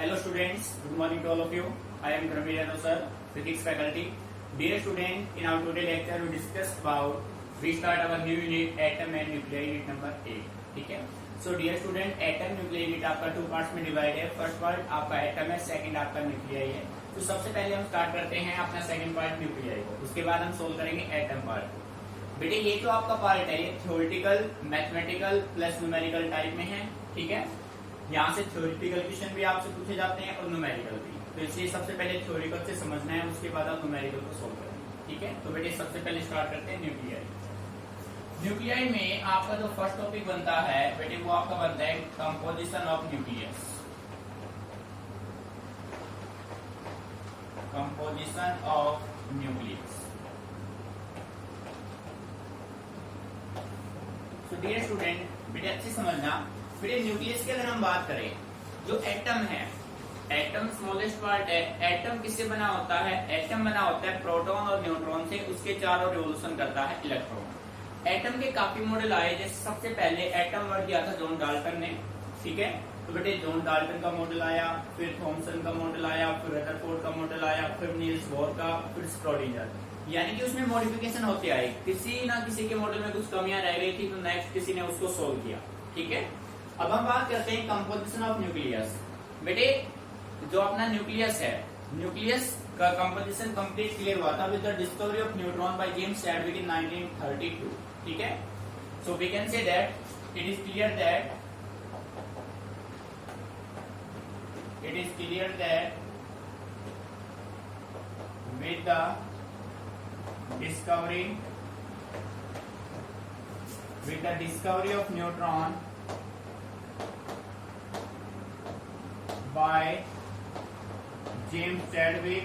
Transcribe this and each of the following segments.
Hello students, good morning to all of you. I am Gramir Yadav sir, physics faculty. Dear student, in our today lecture we discuss about we start our new unit atom and nuclei unit number 8. ठीक है. So dear student, atom nuclei unit आपका 2 parts में divide है. First part आपका atom है, second आपका nuclei है. तो सबसे पहले हम स्टार्ट करते हैं अपना सेकंड पार्ट न्यूक्लियाई को. उसके बाद हम सोल्व करेंगे एटम पार्ट. बेटे ये जो आपका पार्ट है ये theoretical, mathematical plus numerical type में है. ठीक है. यहाँ से थ्योरेटिकल क्वेश्चन भी आपसे पूछे जाते हैं और न्यूमेरिकल भी. तो इसलिए सबसे पहले थ्योरेटिकल से समझना है, उसके बाद आप न्यूमेरिकल को सोल्व करेंगे. ठीक है. तो बेटे सबसे पहले स्टार्ट करते हैं न्यूक्लियाई. न्यूक्लियाई में आपका जो फर्स्ट टॉपिक बनता है बेटे वो आपका बनता है composition of nucleus. Composition of nucleus. तो डियर स्टूडेंट बेटे अच्छी समझना. बेटे न्यूक्लियस की अगर हम बात करें, जो एटम है, एटम स्मॉलेस्ट पार्ट है. एटम किससे बना होता है? एटम बना होता है प्रोटॉन और न्यूट्रॉन से. उसके चारों रिवोल्यूशन करता है इलेक्ट्रॉन. एटम के काफी मॉडल आए. जैसे सबसे पहले एटम वर्ड दिया था जॉन डाल्टन ने. ठीक है. तो बेटे जॉन डाल्टन का मॉडल आया, फिर थॉमसन का मॉडल आया, फिर रदरफोर्ड का मॉडल आया, फिर नील्स बोर का, फिर स्क्रोडिंजर. यानी कि उसमें मॉडिफिकेशन होते आए. किसी ना किसी के मॉडल में कुछ कमियां रह गई थी तो नेक्स्ट किसी ने उसको सोल्व किया. ठीक है. अब हम बात करते हैं कंपोजिशन ऑफ न्यूक्लियस. बेटे जो अपना न्यूक्लियस है, न्यूक्लियस का कंपोजिशन कंप्लीट क्लियर हुआ था with the discovery of neutron by James Chadwick in 1932. ठीक है. So we can say that it is clear that with the discovery of neutron by James Chadwick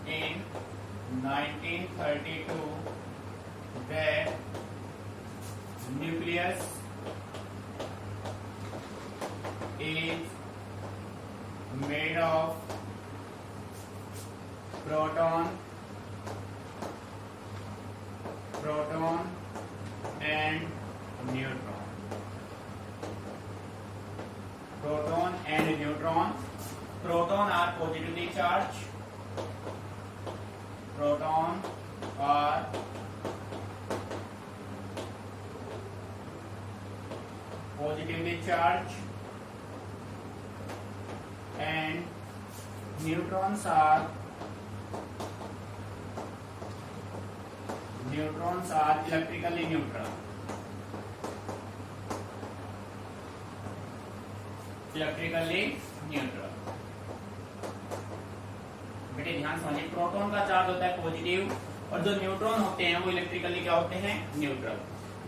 in 1932 that nucleus is made of proton and neutron. Proton and neutron. Proton are positively charged. Proton are positively charged and neutrons are electrically neutral. बेटे ध्यान समझिए. Proton का charge होता है positive और जो neutron होते हैं वो इलेक्ट्रिकली क्या होते हैं? न्यूट्रल.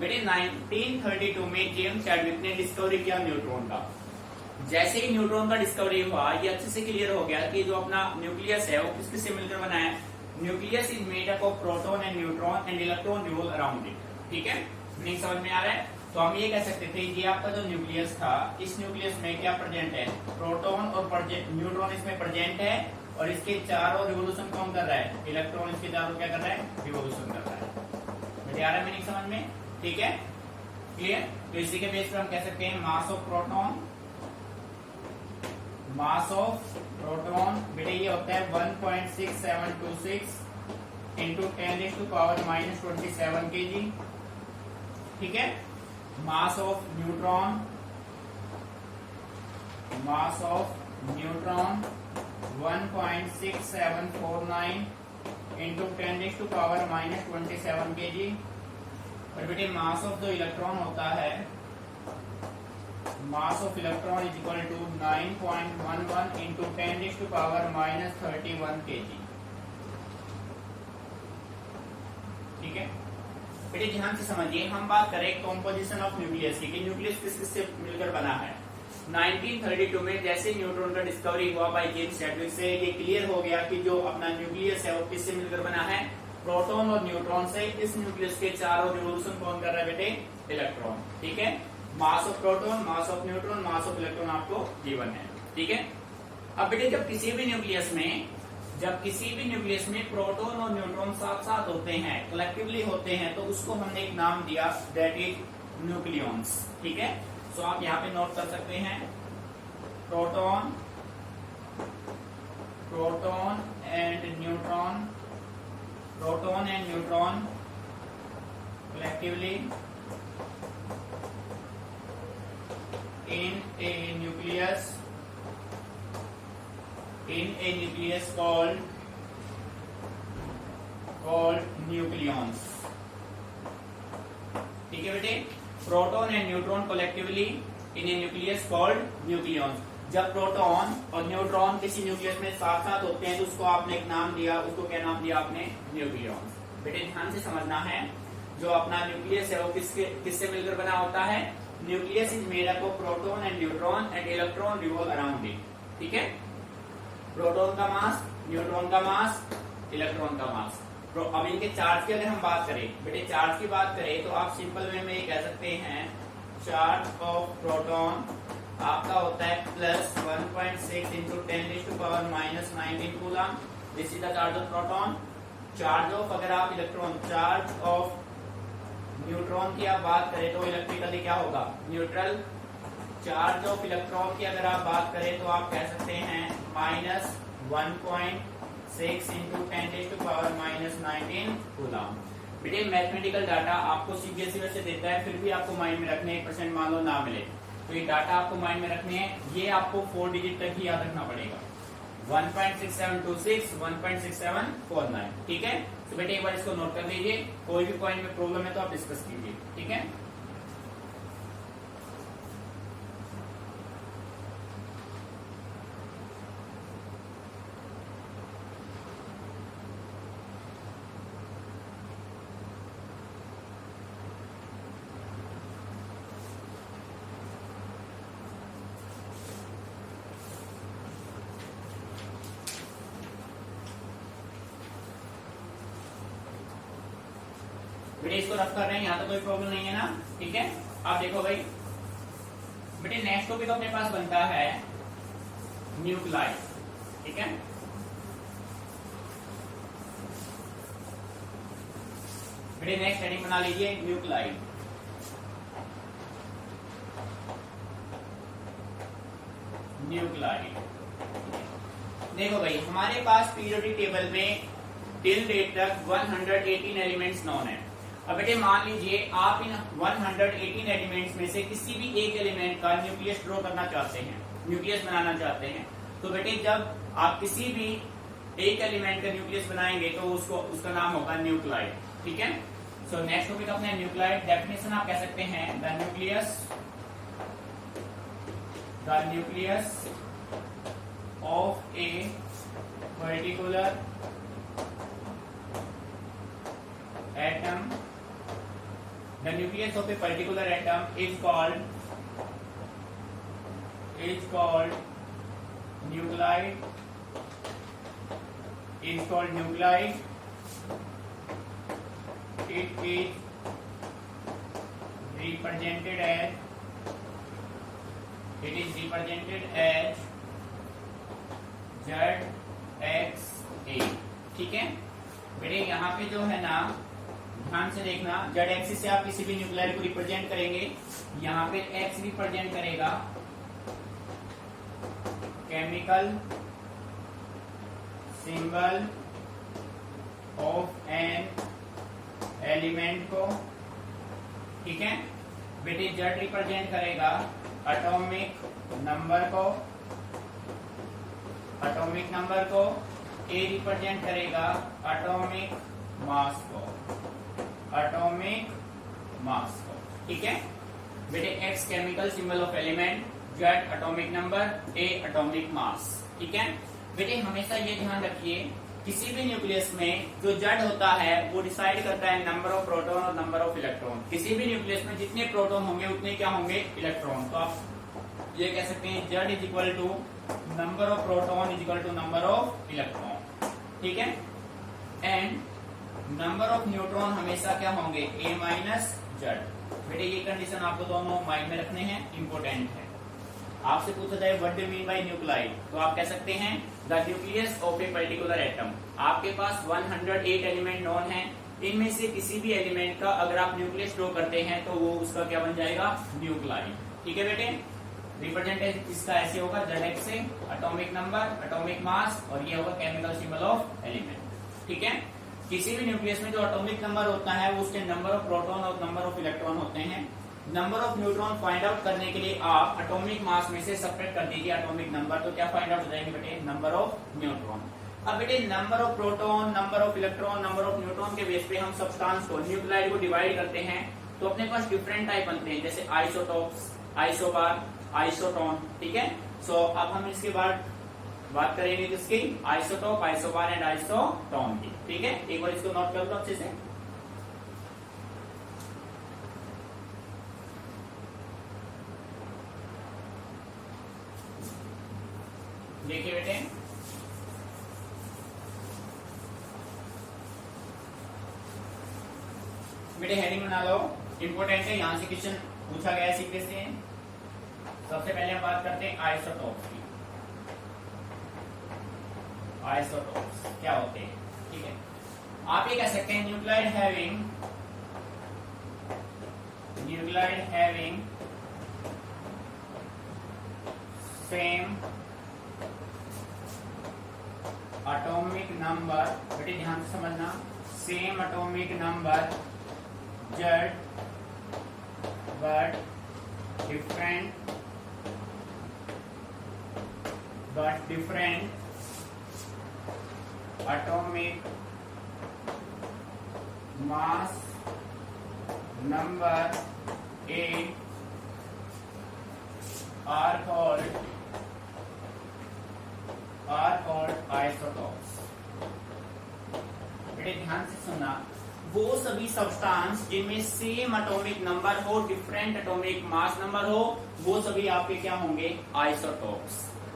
बेटे 1932 में जेम्स चैडविक ने डिस्कवरी किया न्यूट्रॉन का. जैसे ही न्यूट्रॉन का डिस्कवरी हुआ ये अच्छे से क्लियर हो गया कि जो अपना न्यूक्लियस है वो किससे मिलकर बना है. Nucleus is made up of proton and neutron and electron revolve around it. ठीक है. मीनिंग समझ में आ रहा है. तो हम ये कह सकते थे ये आपका जो न्यूक्लियस था, इस न्यूक्लियस में क्या प्रेजेंट है? प्रोटॉन और न्यूट्रॉन इसमें प्रेजेंट है और इसके चारों रिवोल्यूशन कौन कर रहा है? इलेक्ट्रॉन इसके चारों क्या कर रहा है? रिवोल्यूशन कर रहा है. मुझे आ रहा है मीनिंग समझ में? ठीक है. क्लियर. तो इसी के बेस पर हम कह सकते हैं मास ऑफ प्रोटॉन बेटे ये होता है 1.6726 इंटू 10⁻⁻27 kg. ठीक है. Mass of neutron 1.6749 into 10⁻⁻27 kg. और बेटे मास ऑफ जो इलेक्ट्रॉन होता है, mass of electron is equal to 9.11 into 10⁻⁻31 kg. ठीक है. बेटे ध्यान से समझिए. हम बात करें कॉम्पोजिशन ऑफ न्यूक्लियस की, न्यूक्लियस किस किस से मिलकर बना है. 1932 में जैसे न्यूट्रॉन का डिस्कवरी हुआ बाय जेम्स चैडविक से ये क्लियर हो गया कि जो अपना न्यूक्लियस है वो किससे मिलकर बना है? प्रोटॉन और न्यूट्रॉन से. इस न्यूक्लियस के चारों रिवोल्यूशन कौन कर रहा है बेटे? इलेक्ट्रॉन. ठीक है. Mass of proton, mass of neutron, mass of electron आपको गिवन है. ठीक है. अब बेटे जब किसी भी न्यूक्लियस में जब किसी भी न्यूक्लियस में प्रोटॉन और न्यूट्रॉन साथ साथ होते हैं, कलेक्टिवली होते हैं, तो उसको हमने एक नाम दिया, दैट इज न्यूक्लियॉन्स। ठीक है, सो आप यहाँ पे नोट कर सकते हैं, proton and neutron, proton and neutron collectively in a nucleus called nucleons। ठीक है बेटे, proton and neutron collectively in A nucleus called nucleons. जब प्रोटॉन और न्यूट्रॉन किसी न्यूक्लियस में साथ साथ होते हैं तो उसको आपने एक नाम दिया, उसको क्या नाम दिया आपने? न्यूक्लियॉन्स। बेटे ध्यान से समझना है, जो अपना न्यूक्लियस है वो किससे मिलकर बना होता है? Nucleus is made up of proton and neutron and electron revolve around it. ठीक है, प्रोटॉन का मास, न्यूट्रॉन का मास, इलेक्ट्रॉन का मास। अब इनके चार्ज की अगर हम बात करें, बेटे चार्ज की बात करें तो आप सिंपल वे में कह सकते हैं, चार्ज ऑफ प्रोटॉन आपका होता है plus 1.6 into 10⁻⁻19 coulomb. This is the charge of proton. Charge of, अगर आप इलेक्ट्रॉन, चार्ज ऑफ न्यूट्रॉन की आप बात करें तो इलेक्ट्रिकली क्या होगा? न्यूट्रल। चार्ज ऑफ इलेक्ट्रॉन की अगर आप बात करें तो आप कह सकते हैं -1.6 इंटू 10⁻⁻19 कूलम। बेटे मैथमेटिकल डाटा आपको सीबीएसई वैसे देता है, फिर भी आपको माइंड में रखने 1% मान लो ना मिले तो ये डाटा आपको माइंड में रखने हैं। ये आपको 4 डिजिट तक ही याद रखना पड़ेगा, 1.6726 1.6749। ठीक है, तो बेटे एक बार इसको नोट कर लीजिए, कोई भी पॉइंट में प्रॉब्लम है तो आप डिस्कस कीजिए। ठीक है, बेटे इसको रफ कर रहे हैं, यहाँ तो कोई प्रॉब्लम नहीं है ना? ठीक है, आप देखो भाई, बेटे नेक्स्ट टॉपिक अपने पास बनता है न्यूक्लाई। ठीक है, बेटे नेक्स्ट हेडिंग बना लीजिए न्यूक्लाई। न्यूक्लाई देखो भाई, हमारे पास पीरियोडिक टेबल में टिल डेट तक 118 एलिमेंट्स नॉन है। अब बेटे मान लीजिए आप इन 118 एलिमेंट्स में से किसी भी एक एलिमेंट का न्यूक्लियस ड्रॉ करना चाहते हैं, न्यूक्लियस बनाना चाहते हैं, तो बेटे जब आप किसी भी एक एलिमेंट का न्यूक्लियस बनाएंगे तो उसका नाम होगा न्यूक्लाइड। ठीक है, सो नेक्स्ट टॉपिक अपने न्यूक्लाइड। डेफिनेशन आप कह सकते हैं, the nucleus of a particular atom, the nucleus of a particular atom is called nuclide, is called nuclide. It is represented as ZXA। ठीक है बेटे, यहाँ पे जो है ना ध्यान से देखना, जेड एक्सिस से आप किसी भी न्यूक्लियर को रिप्रेजेंट करेंगे, यहाँ पे एक्स रिप्रेजेंट करेगा chemical symbol of an element को। ठीक है बेटे, जेड रिप्रेजेंट करेगा एटॉमिक नंबर को, ए रिप्रेजेंट करेगा एटॉमिक मास को। ठीक है बेटे, x chemical symbol of element, Z atomic number, A atomic mass. ठीक है बेटे, हमेशा ये ध्यान रखिए, किसी भी न्यूक्लियस में जो जेड होता है वो डिसाइड करता है नंबर ऑफ प्रोटॉन और नंबर ऑफ इलेक्ट्रॉन। किसी भी न्यूक्लियस में जितने प्रोटॉन होंगे उतने क्या होंगे? इलेक्ट्रॉन। तो आप ये कह सकते हैं Z is equal to number of proton is equal to number of electron. ठीक है, एंड नंबर ऑफ न्यूट्रॉन हमेशा क्या होंगे? A minus Z. बेटे ये कंडीशन आपको दोनों माइंड में रखने हैं, इंपोर्टेंट है। आपसे पूछा जाए what do mean by nuclide, तो आप कह सकते हैं the nucleus of a particular atom. आपके पास 108 एलिमेंट नोन है, इनमें से किसी भी एलिमेंट का अगर आप न्यूक्लियस ड्रॉ करते हैं तो वो उसका क्या बन जाएगा, न्यूक्लाइड। ठीक है बेटे, रिप्रेजेंटेशन इसका ऐसे होगा ZX से एटॉमिक नंबर, एटॉमिक मास, और ये होगा केमिकल सिंबल ऑफ एलिमेंट। ठीक है, किसी भी न्यूक्लियस में जो एटॉमिक नंबर होता है वो उसके नंबर ऑफ प्रोटॉन और नंबर ऑफ इलेक्ट्रॉन होते हैं। Number of neutron find out करने के लिए आप एटॉमिक मास में से सब्ट्रैक्ट कर दीजिए एटॉमिक नंबर, तो क्या फाइंड आउट हो जाएंगे बेटे, नंबर ऑफ न्यूट्रॉन। अब बेटे number of proton, number of electron, number of neutron के बेस पे हम सब्सटेंस को, न्यूक्लाइड को डिवाइड करते हैं, तो अपने पास डिफरेंट टाइप बनते हैं, जैसे आइसोटोप्स, आइसोबार, आइसोटोन। ठीक है, सो अब हम इसके बाद बात करेंगे किसकी, आइसोटोप, आइसोबार एंड आइसोटोन की। ठीक है, एक बार इसको नोट कर लो अच्छे से। देखिए बेटे, बेटे हेडिंग बना लो, इंपोर्टेंट है, यहां से क्वेश्चन पूछा गया है सीक्वेंस से। सबसे पहले हम बात करते हैं आइसोटोप्स की। आइसोटोप्स क्या होते हैं, ठीक है, आप ये कह सकते हैं nuclide having same atomic number, बेटे ध्यान से समझना, same atomic number Z but different atomic mass number A are called isotopes। बेटे ध्यान से सुनना, वो सभी सब्सटेंस जिनमें सेम एटॉमिक नंबर हो, डिफरेंट एटॉमिक मास नंबर हो, वो सभी आपके क्या होंगे, आइसोटोप्स।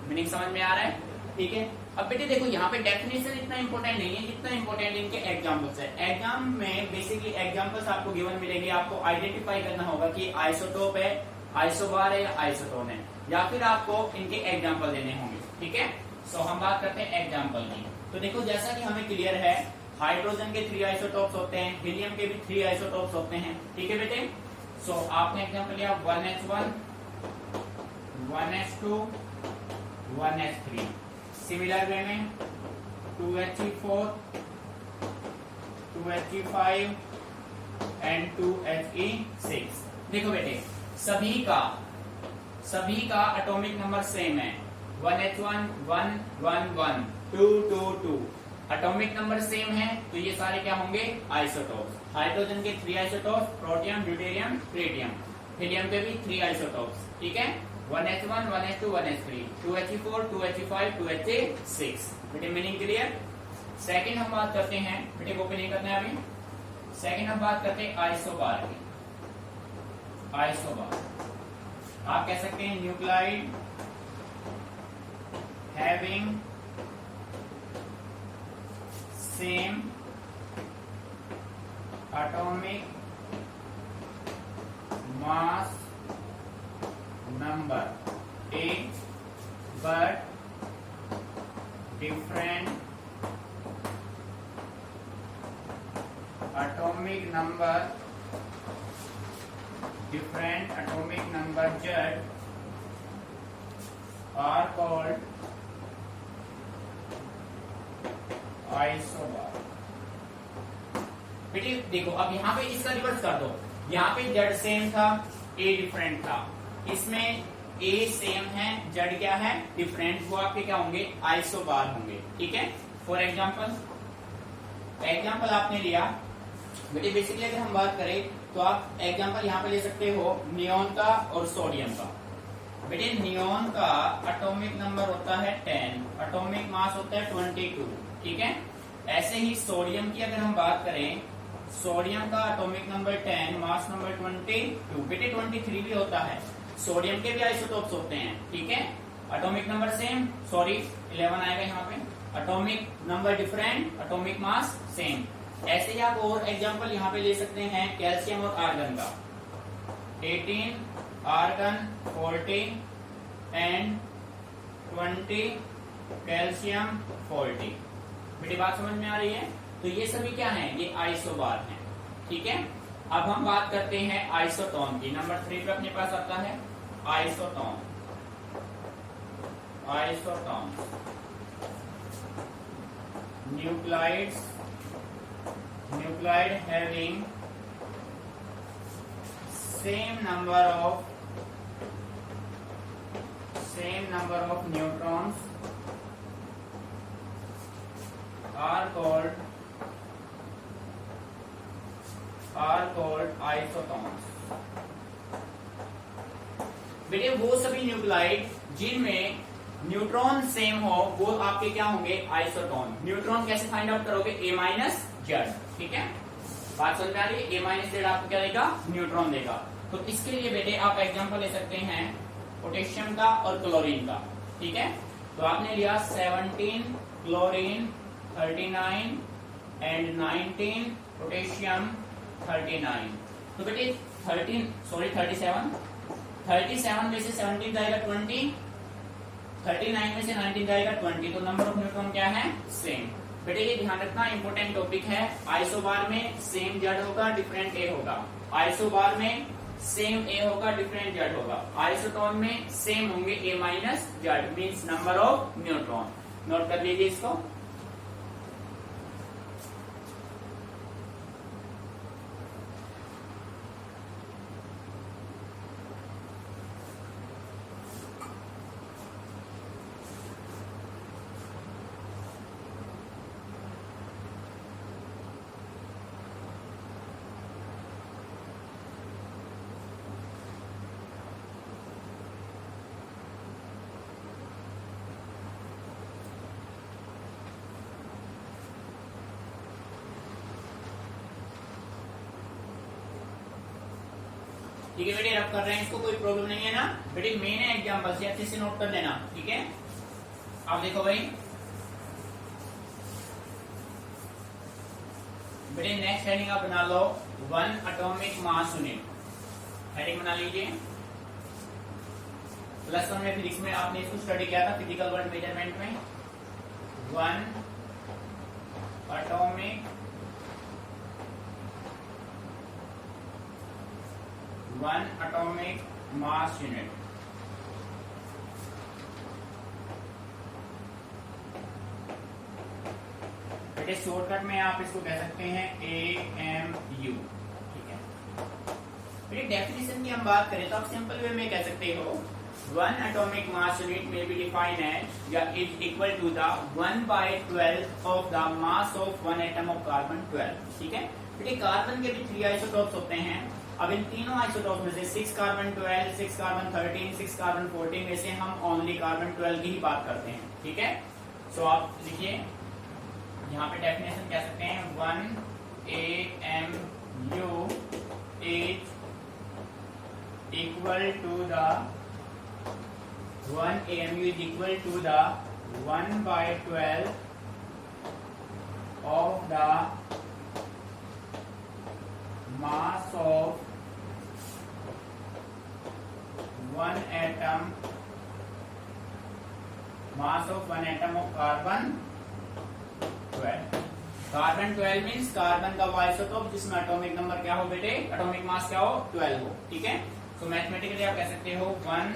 मीनिंग समझ में आ रहा है? ठीक है, अब बेटे देखो यहाँ पे डेफिनेशन इतना इंपॉर्टेंट नहीं है जितना इंपॉर्टेंट इनके एग्जाम्पल्स है। एग्जाम में बेसिकली एग्जाम्पल्स आपको गिवन मिलेंगे, आपको आइडेंटिफाई करना होगा कि आइसोटोप है, आइसोबार है या आइसोटोन है, या फिर आपको इनके एग्जाम्पल देने होंगे। ठीक है, सो हम बात करते हैं एग्जाम्पल की। तो देखो जैसा कि हमें क्लियर है, हाइड्रोजन के 3 आइसोटोप्स होते हैं, हीलियम के भी 3 आइसोटोप्स होते हैं। ठीक है बेटे, सो आपने एग्जाम्पल लिया 1H1, 1H2, 1H3। Similar way में 2He4, 2He5 एंड 2He6। देखो बेटे सभी का एटॉमिक नंबर सेम है, 1H1 1 1 1, 2 2 2, एटॉमिक नंबर सेम है, तो ये सारे क्या होंगे, आइसोटोप्स। हाइड्रोजन के 3 isotopes, protium, deuterium, tritium. Helium के भी 3 आइसोटोप्स। ठीक है, 1H1 1H2 1H3, 2He4 2He5 2He6। बेटे मीनिंग क्लियर। सेकंड हम बात करते हैं, बेटे कॉपी नहीं करना है अभी। सेकंड हम बात करते हैं आइसोबार की। आइसोबार आप कह सकते हैं nuclide having same atomic mass number A but different atomic number Z are called isobar। बेटे देखो अब यहाँ पे इसका रिवर्स कर दो, यहाँ पे Z सेम था, A डिफरेंट था, इसमें A सेम है, Z क्या है, डिफरेंट, वो आपके क्या होंगे, आइसोबार होंगे। ठीक है, फॉर एग्जाम्पल आपने लिया बेटे, बेसिकली अगर हम बात करें तो आप एग्जाम्पल यहाँ पे ले सकते हो नियोन का और सोडियम का। बेटे नियोन का एटॉमिक नंबर होता है 10, एटॉमिक मास होता है 22। ठीक है, ऐसे ही सोडियम की अगर हम बात करें, सोडियम का एटॉमिक नंबर 10, मास नंबर 22। बेटे 23 भी होता है, सोडियम के भी आइसोटोप्स होते हैं। ठीक है, एटॉमिक नंबर सेम, सॉरी 11 आएगा यहाँ पे, atomic number different, atomic mass same. ऐसे ही आप और एग्जांपल यहाँ पे ले सकते हैं कैल्शियम और आर्गन का, 18 आर्गन 14 एंड 20 कैल्शियम 40। बेटी बात समझ में आ रही है? तो ये सभी क्या है? ये आइसोबार हैं। ठीक है, अब हम बात करते हैं आइसोटोन की। नंबर 3 पे अपने पास आता है isotone. Isotone nuclides, nuclide having same number of neutrons are called isotons। बेटे वो सभी न्यूक्लाइड जिनमें न्यूट्रॉन सेम हो वो आपके क्या होंगे? आइसोटोन। न्यूट्रॉन कैसे फाइंड आउट करोगे? A-Z। ठीक है, बात समझ में आ रही है? A-Z आपको क्या देगा? न्यूट्रॉन देगा। तो इसके लिए बेटे आप एग्जांपल ले सकते हैं पोटेशियम का और क्लोरीन का। ठीक है, तो आपने लिया 17 क्लोरीन 39 एंड 19 पोटेशियम 39। तो बेटे 37 में से 17 जाएगा 20, 39 में से 19 जाएगा 20। तो नंबर ऑफ न्यूट्रॉन क्या है? सेम। बेटे ये ध्यान रखना, इंपॉर्टेंट टॉपिक है। आइसोबार में सेम जेड होगा, डिफरेंट ए होगा। आइसोबार में सेम ए होगा, डिफरेंट जेड होगा। आइसोटोन में सेम होंगे A-Z, means number of neutron. Note कर लीजिए इसको। ठीक है बेटे, रब कर रहे हैं इसको, कोई प्रॉब्लम नहीं है ना? बेटे मेन है एग्जाम्पल से अच्छे से नोट कर लेना। ठीक है, आप देखो भाई बेटे नेक्स्ट हेडिंग आप बना लो 1 एटॉमिक मास यूनिट। हेडिंग बना लीजिए। +1 में फिजिक्स में आपने इसको स्टडी किया था, फिजिकल वर्ल्ड मेजरमेंट में। 1 एटॉमिक मास यूनिट। बेटे शॉर्टकट में आप इसको कह सकते हैं AMU। ठीक है, बेटे डेफिनेशन की हम बात करें तो आप सिंपल वे में कह सकते हो 1 एटॉमिक मास यूनिट में बी डिफाइंड एज या is equal to the 1/12 of the mass of 1 atom of carbon 12। ठीक है बेटे, कार्बन के भी 3 आइसोटोप्स होते हैं। अब इन तीनों आइसोटोप में से 6 कार्बन 12, 6 कार्बन 13, 6 कार्बन 14 में से हम ओनली कार्बन 12 की ही बात करते हैं। ठीक है, सो आप लिखिए यहाँ पे डेफिनेशन कह सकते हैं 1 AMU is equal to the 1 AMU is equal to the 1/12 of the mass of 1 atom of carbon 12। Carbon 12 means carbon का वो आइसोटोप जिसमें एटॉमिक नंबर क्या हो बेटे? एटॉमिक मास क्या हो? 12 हो। ठीक है, तो मैथमेटिकली आप कह सकते हो 1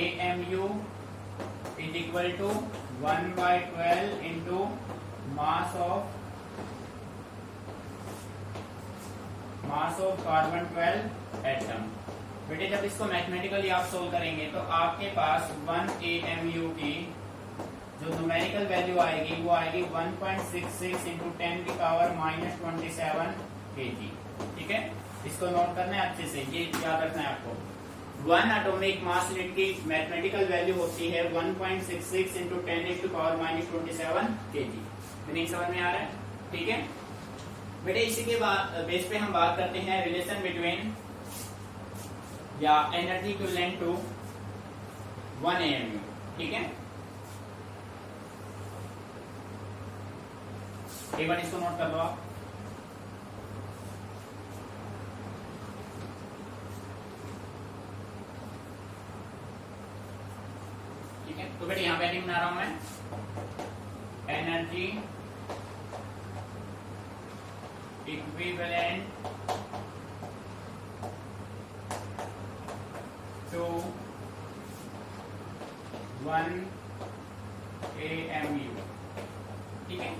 AMU is equal to 1/12 into mass of carbon 12 atom. बेटे जब इसको मैथमेटिकली आप सोल्व करेंगे तो आपके पास 1 AMU की जो न्यूमेरिकल वैल्यू आएगी वो आएगी 1.66 इंटू 10 की पावर -27 kg। ठीक है, इसको नोट करना है अच्छे से, ये याद रखना है आपको। 1 एटॉमिक मास यूनिट की मैथमेटिकल वैल्यू होती है 1.66 इंटू 10 की पावर -27 kg। मीनिंग समझ में आ रहा है? ठीक है बेटे, इसी के बाद बेस पे हम बात करते हैं रिलेशन बिटवीन या एनर्जी इक्विवेलेंट टू 1 AMU। ठीक है, एक बार इसको नोट कर लो आप। तो बेटे यहाँ पे हेडिंग बना रहा हूं मैं, एनर्जी इक्विवेलेंट टू 1 AMU। ठीक है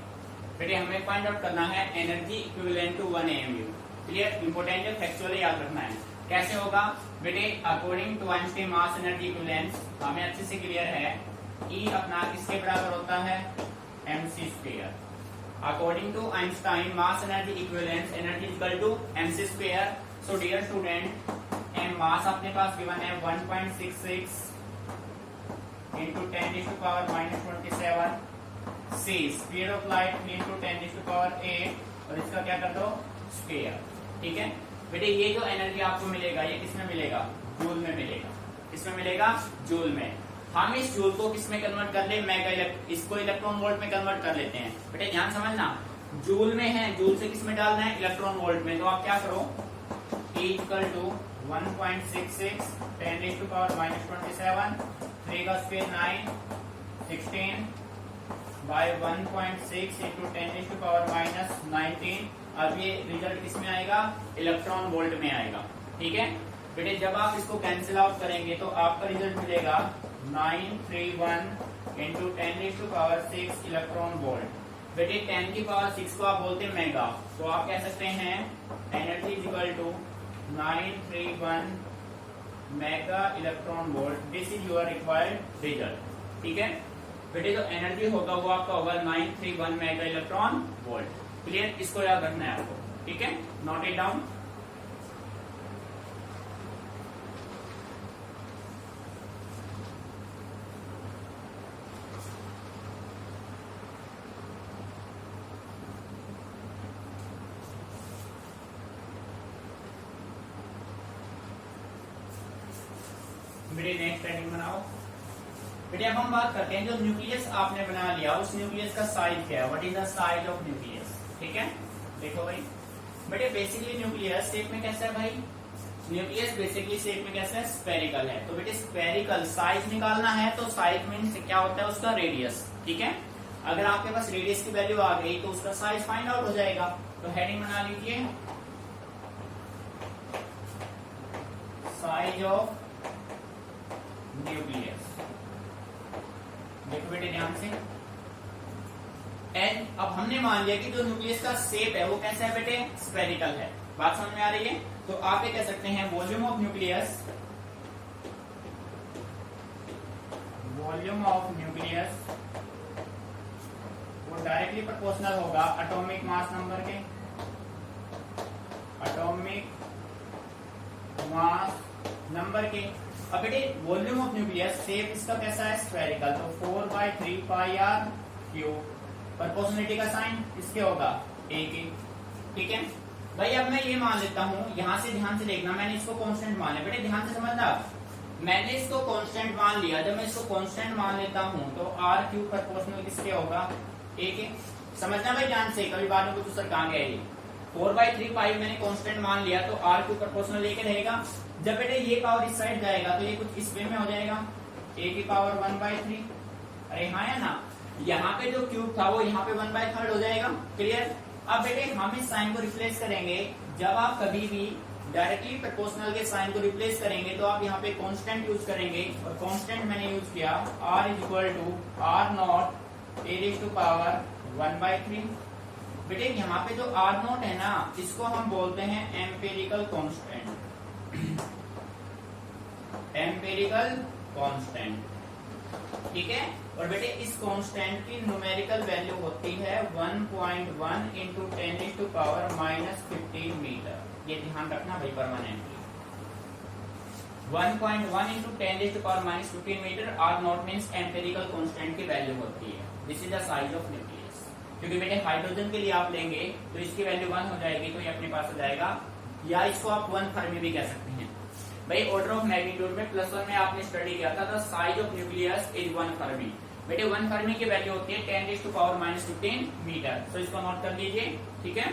बेटे, हमें फाइंड आउट करना है energy equivalent to 1 AMU। Clear, important है, फैक्चुअली याद रखना है। कैसे होगा बेटे, according to Einstein mass energy equivalence हमें अच्छे से क्लियर है, E अपना किसके बराबर होता है, mc²। According to Einstein mass energy equivalence energy equal to mc²। So dear student, M mass अपने पास गिवन है 1.66 into 10⁻⁻27, C speed of light 3 into 10⁸, और इसका क्या कर दो, स्क्वायर। ठीक है बेटे, ये जो एनर्जी आपको मिलेगा ये किसमें मिलेगा, जूल में मिलेगा। किसमें मिलेगा, जूल में। हम इस जूल को किसमें कन्वर्ट कर ले, इसको इलेक्ट्रॉन वोल्ट में कन्वर्ट कर लेते हैं। बेटे ध्यान समझना, जूल में है, जूल से किसमें डालना है, इलेक्ट्रॉन वोल्ट में। तो आप क्या करो, E इक्वल टू 1.66 10⁻⁻27, 3 का स्क्वायर 9, 16 बाय 1.6 into 10⁻⁻19। अब ये रिजल्ट किसमें आएगा, इलेक्ट्रॉन वोल्ट में आएगा। ठीक है बेटे, जब आप इसको कैंसिल आउट करेंगे तो आपका रिजल्ट मिलेगा 931 into 10⁻6 इलेक्ट्रॉन वोल्ट। बेटे 10⁶ को आप बोलते हैं मेगा, तो आप कह सकते हैं energy equal to 931 mega electron volt. This is your required result. ठीक है बेटे, जो एनर्जी होगा वो आपका होगा 931 मेगा इलेक्ट्रॉन वोल्ट। क्लियर, इसको याद रखना है आपको। ठीक है, नोट इट डाउन। बेटे नेक्स्ट हेडिंग बनाओ। बेटे अब हम बात करते हैं, जो न्यूक्लियस आपने बना लिया उस न्यूक्लियस का साइज क्या है, what is the size of nucleus. ठीक है, देखो भाई बेटे, बेसिकली न्यूक्लियस शेप में कैसा है भाई, न्यूक्लियस बेसिकली शेप में कैसा है, स्फेरिकल है। तो बेटे स्फेरिकल साइज निकालना है तो साइज मीन्स क्या होता है, उसका रेडियस। ठीक है, अगर आपके पास रेडियस की वैल्यू आ गई तो उसका साइज फाइंड आउट हो जाएगा। तो हेडिंग बना लीजिए, साइज ऑफ न्यूक्लियस। देखो बेटे ध्यान से, एंड अब हमने मान लिया कि जो न्यूक्लियस का शेप है वो कैसा है बेटे, स्फेरिकल है। बात समझ में आ रही है। तो आप ये कह सकते हैं volume of nucleus, volume of nucleus वो डायरेक्टली प्रोपोर्शनल होगा एटॉमिक मास नंबर के, एटॉमिक मास नंबर के। अब बेटे वॉल्यूम ऑफ न्यूक्लियस शेप इसका कैसा है, स्फेरिकल। तो 4/3πr³। प्रोपोर्शनलिटी का साइन इसके होगा a के। ठीक है भाई, अब मैं ये मान लेता हूं, यहां से ध्यान से देखना, मैंने इसको कांस्टेंट मान लिया। बेटे ध्यान से समझना, मैंने इसको कांस्टेंट मान लिया। जब मैं इसको कांस्टेंट मान लेता हूं तो r³ प्रोपोर्शनल किसके होगा, a के। समझना भाई ध्यान से, कभी बाद में कुछ दूसरा कहां गया। 4/3π मैंने कांस्टेंट मान लिया तो r³ प्रोपोर्शनल a के रहेगा। जब बेटे ये पावर इस साइड जाएगा तो ये कुछ इस वे में हो जाएगा, a⁻1/3। अरे हाँ या ना, यहाँ पे जो क्यूब था वो यहाँ पे 1/3 हो जाएगा। क्लियर। अब बेटे हम इस साइन को रिप्लेस करेंगे। जब आप कभी भी डायरेक्टली प्रोपोर्शनल के साइन को रिप्लेस करेंगे तो आप यहाँ पे कांस्टेंट यूज करेंगे, और कांस्टेंट मैंने यूज किया r = r0 a⁻1/3। बेटे यहाँ पे जो r0 है ना, इसको हम बोलते हैं एम्पिरिकल कांस्टेंट, एम्पिरिकल कांस्टेंट। ठीक है, और बेटे इस कांस्टेंट की न्यूमेरिकल वैल्यू होती है 1.1 into 10⁻⁻15 मीटर। ये ध्यान रखना भाई, परमानेंटली 1.1 into 10⁻⁻15 मीटर। r0 मीन्स एम्पिरिकल कांस्टेंट की वैल्यू होती है। This is the size of nucleus. क्योंकि बेटे हाइड्रोजन के लिए आप लेंगे तो इसकी वैल्यू 1 हो जाएगी, तो ये अपने पास हो जाएगा, या इसको आप 1 फर्मी भी कह सकते हैं भाई। ऑर्डर ऑफ मैग्नीट्यूड में +1 में आपने स्टडी किया था, the size of nucleus is 1 Fermi. बेटे 1 फर्मी की वैल्यू होती है 10⁻⁻15 मीटर। तो इसको नोट कर लीजिए। ठीक है,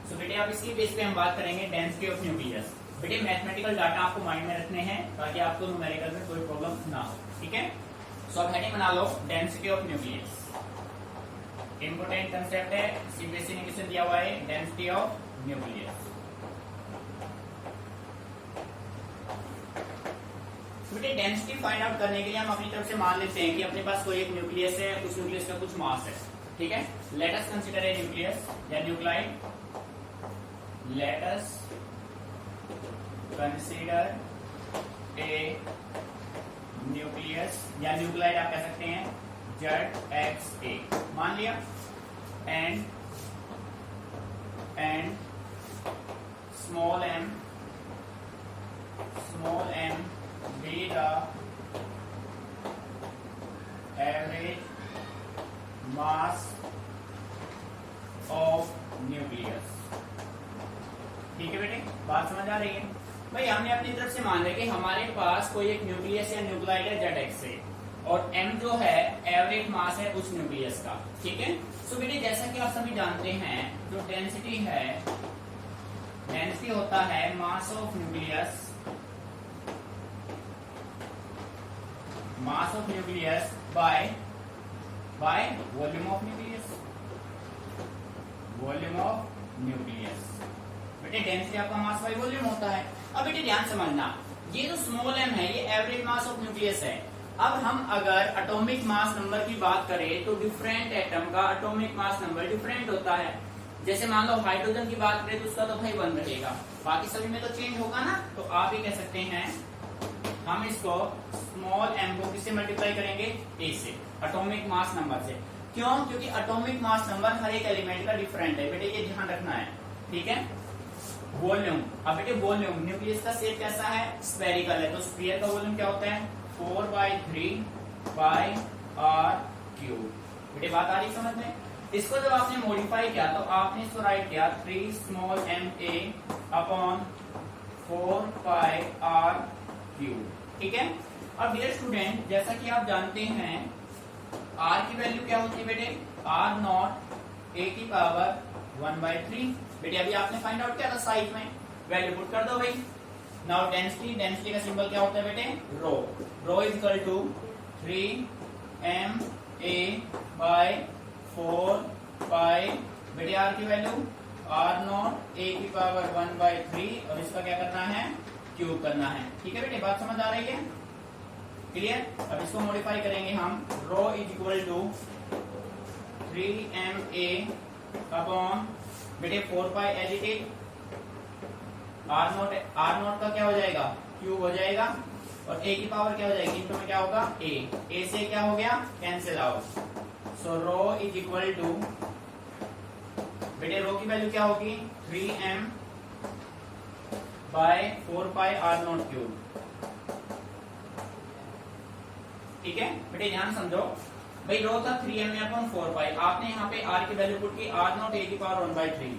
सो बेटे अब इसकी बेस पे हम बात करेंगे डेंसिटी ऑफ न्यूक्लियस। बेटे मैथमेटिकल डाटा आपको माइंड में रखने हैं ताकि आपको न्यूमेरिकल में कोई प्रॉब्लम ना हो, ठीक है। सो अब हेडिंग बना low density of nucleus. Important concept है, सीबीएसई ने क्वेश्चन दिया हुआ है डेंसिटी ऑफ न्यूक्लियस। बेटे डेंसिटी फाइंड आउट करने के लिए हम अपनी तरफ से मान लेते हैं कि अपने पास कोई एक न्यूक्लियस है, उस न्यूक्लियस का कुछ मास है, ठीक है। Let us consider a nucleus या nuclide. Let us consider a nucleus या न्यूक्लाइड आप कह सकते हैं ZXA, मान लिया। And small m be the average mass of nucleus, ठीक है बेटे, बात समझ आ रही है। भाई हमने अपनी तरफ से मान लिया कि हमारे पास कोई एक न्यूक्लियस या न्यूक्लाइड है ZXA और m जो है एवरेज मास है उस न्यूक्लियस का, ठीक है। सो बेटे जैसा कि आप सभी जानते हैं जो डेंसिटी है, डेंसिटी होता है mass of nucleus, mass of nucleus by volume of nucleus, volume of nucleus। बेटे डेंसिटी आपका मास बाय वॉल्यूम होता है। अब बेटे ध्यान समझना, ये जो स्मॉल m है ये एवरेज मास ऑफ न्यूक्लियस है। अब हम अगर एटॉमिक मास नंबर की बात करें तो डिफरेंट एटम का एटॉमिक मास नंबर डिफरेंट होता है। जैसे मान लो हाइड्रोजन की बात करें तो उसका तो भाई 1 रहेगा, बाकी सभी में तो चेंज होगा ना। तो आप ये कह सकते हैं हम इसको स्मॉल m को किससे मल्टीप्लाई करेंगे, a से, एटॉमिक मास नंबर से। क्यों? क्योंकि एटॉमिक मास नंबर हर एक एलिमेंट का डिफरेंट है बेटे, ये ध्यान रखना है, ठीक है। वॉल्यूम, अब बेटे वॉल्यूम, न्यूक्लियस का शेप कैसा है, स्फेरिकल है, तो स्फीयर का वॉल्यूम क्या होता है 4/3 पाई r क्यूब। बेटे बात आ रही समझ में। इसको जब आपने मॉडिफाई किया तो आपने इसको राइट किया 3 small m a upon 4 pi r cube, ठीक है। अब डियर स्टूडेंट जैसा कि आप जानते हैं r की वैल्यू क्या होती है बेटे, r0 a की पावर 1/3। बेटे अभी आपने फाइंड आउट किया था साइड में, वैल्यू पुट कर दो भाई। नाउ डेंसिटी, डेंसिटी का सिंबल क्या होता है बेटे, rho. Rho is equal to 3m a by 4 pi, बेटे r की वैल्यू r0 a की पावर 1/3 और इसका क्या करना है, क्यूब करना है, ठीक है बेटे, बात समझ आ रही है, क्लियर। अब इसको मॉडिफाई करेंगे हम, rho is equal to 3ma upon बेटे 4 पाई एडिटेड, r0 का क्या हो जाएगा, क्यूब हो जाएगा, और a की पावर क्या हो जाएगी, इनटू में क्या होगा a से क्या हो गया, cancel out. So rho is equal to, बेटे रो की वैल्यू क्या होगी 3m बाय 4 पाई r0 क्यूब, ठीक है बेटे। ध्यान समझो भाई, रो था 3m अपॉन 4 पाई, आपने यहाँ पे r की वैल्यू पुट की r0 a की पावर 1/3,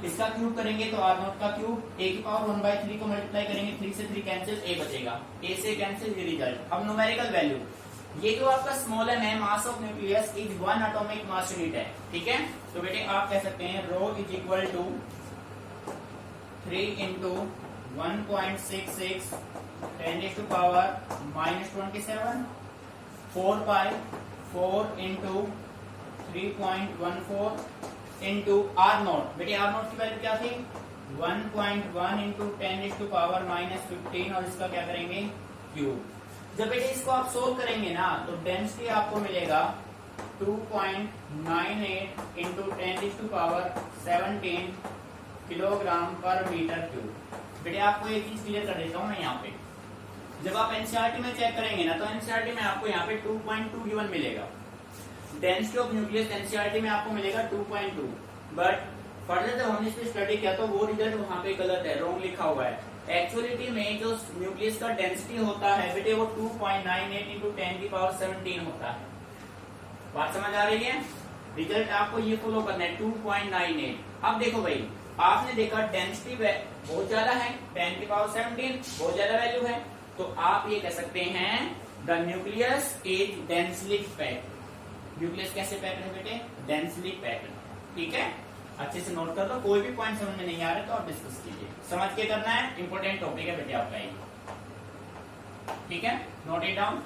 इसका क्यूब करेंगे तो r0 का क्यूब, a की पावर 1/3 को मल्टीप्लाई करेंगे 3 से 3 कैंसिल, a बचेगा, a से कैंसिल, ये रिजल्ट। अब न्यूमेरिकल वैल्यू, ये जो आपका स्मॉल m है mass of nucleus is 1 atomic mass unit है, ठीक है। तो बेटे आप कह सकते हैं rho is equal to 3 into 1.66 10 to power -27, 4 pi 4 into 3.14 into r0, बेटे r0 की वैल्यू क्या थी 1.1 इंटू 10 टू पावर -15 और इसका क्या करेंगे क्यूब। जब बेटे इसको आप सोल्व करेंगे ना तो डेंसिटी आपको मिलेगा 2.98 इंटू 10 टू पावर 17 किलोग्राम पर मीटर क्यूब। बेटे आपको एक चीज क्लियर कर देता हूँ मैं यहाँ पे, जब आप एनसीईआरटी में चेक करेंगे ना तो एनसीईआरटी में आपको यहाँ पे 2.2 गिवन मिलेगा, डेंसिटी ऑफ न्यूक्लियस एनसीईआरटी में आपको मिलेगा 2.2, बट फर्दर जब हमने इस पे स्टडी किया तो वो रिजल्ट वहाँ पे गलत है, रॉन्ग लिखा हुआ है। एक्चुअलिटी में जो न्यूक्लियस का डेंसिटी होता है बेटे वो 2.98 इंटू 10 की पावर 17 होता है, बात समझ आ रही है। रिजल्ट आपको ये फॉलो करना है 2.98। अब देखो भाई आपने देखा डेंसिटी बहुत ज्यादा है, 10 की पावर 17 बहुत ज्यादा वैल्यू है, तो आप ये कह सकते हैं the nucleus is densely packed. Nucleus कैसे पैक्ड है बेटे, डेंसली पैक्ड, ठीक है। अच्छे से नोट कर लो, कोई भी पॉइंट समझ में नहीं आ रहा तो आप डिस्कस कीजिए, समझ के करना है, इंपॉर्टेंट टॉपिक है बेटे आपका ये, ठीक है, नोट इट डाउन।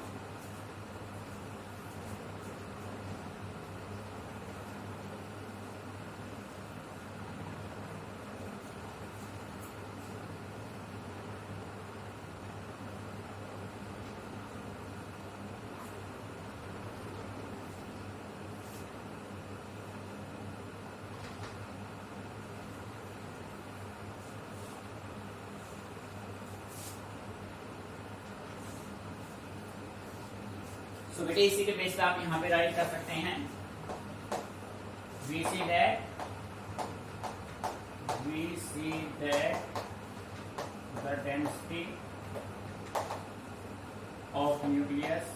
सो बेटे इसी के बेस पे आप यहाँ पे राइट कर सकते हैं, we see that the density of nucleus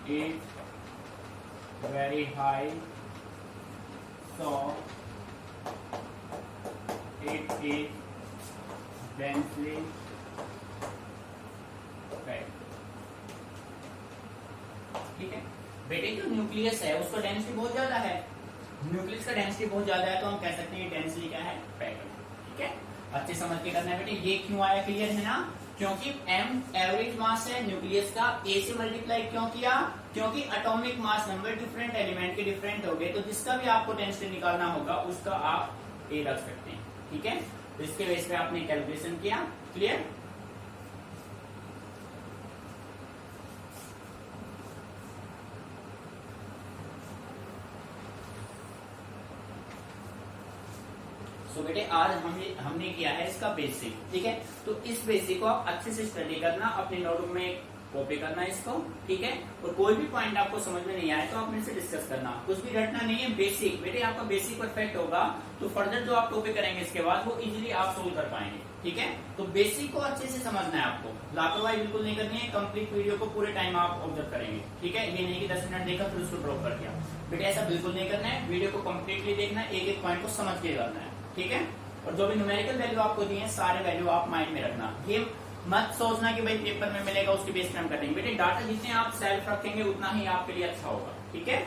is very high, so it is densely packed। ठीक है बेटे, जो न्यूक्लियस है उसका डेंसिटी बहुत ज्यादा है, न्यूक्लियस का डेंसिटी बहुत ज्यादा है तो हम कह सकते हैं डेंसिटी क्या है, पैक्ड। ठीक है, अच्छे समझ के करना है बेटे। ये क्यों आया, क्लियर है ना? क्योंकि m एवरेज मास है न्यूक्लियस का, a से मल्टीप्लाई क्यों किया? क्योंकि atomic mass number different element के डिफरेंट हो गए, तो जिसका भी आपको डेंसिटी निकालना होगा उसका आप a रख सकते हैं। ठीक है, तो इसके बेस पे आपने कैलकुलेशन किया, क्लियर? तो बेटे आज हमने किया है इसका बेसिक। ठीक है, तो इस बेसिक को आप अच्छे से स्टडी करना, अपने नोटबुक में कॉपी करना इसको। ठीक है, और कोई भी पॉइंट आपको समझ में नहीं आए तो आप मेरे से डिस्कस करना, कुछ भी रटना नहीं है। बेसिक बेटे आपका बेसिक परफेक्ट होगा तो फर्दर जो आप टॉपिक करेंगे इसके बाद वो इजीली आप सोल्व कर पाएंगे। ठीक है, तो बेसिक को अच्छे से समझना है आपको, लापरवाही बिल्कुल नहीं करनी है। कंप्लीट वीडियो को पूरे टाइम आप ऑब्जर्व करेंगे। ठीक है, ये नहीं कि 10 मिनट देखा फिर उसको ड्रॉप कर दिया, बेटे ऐसा बिल्कुल नहीं करना है। वीडियो को कंप्लीटली देखना है, एक एक पॉइंट को समझ के करना है। ठीक है, और जो भी न्यूमेरिकल वैल्यू आपको दी है सारे वैल्यू आप माइंड में रखना। ये मत सोचना कि भाई पेपर में मिलेगा उसके बेस पे हम करेंगे। बेटे डाटा जितने आप सेल्फ रखेंगे उतना ही आपके लिए अच्छा होगा। ठीक है।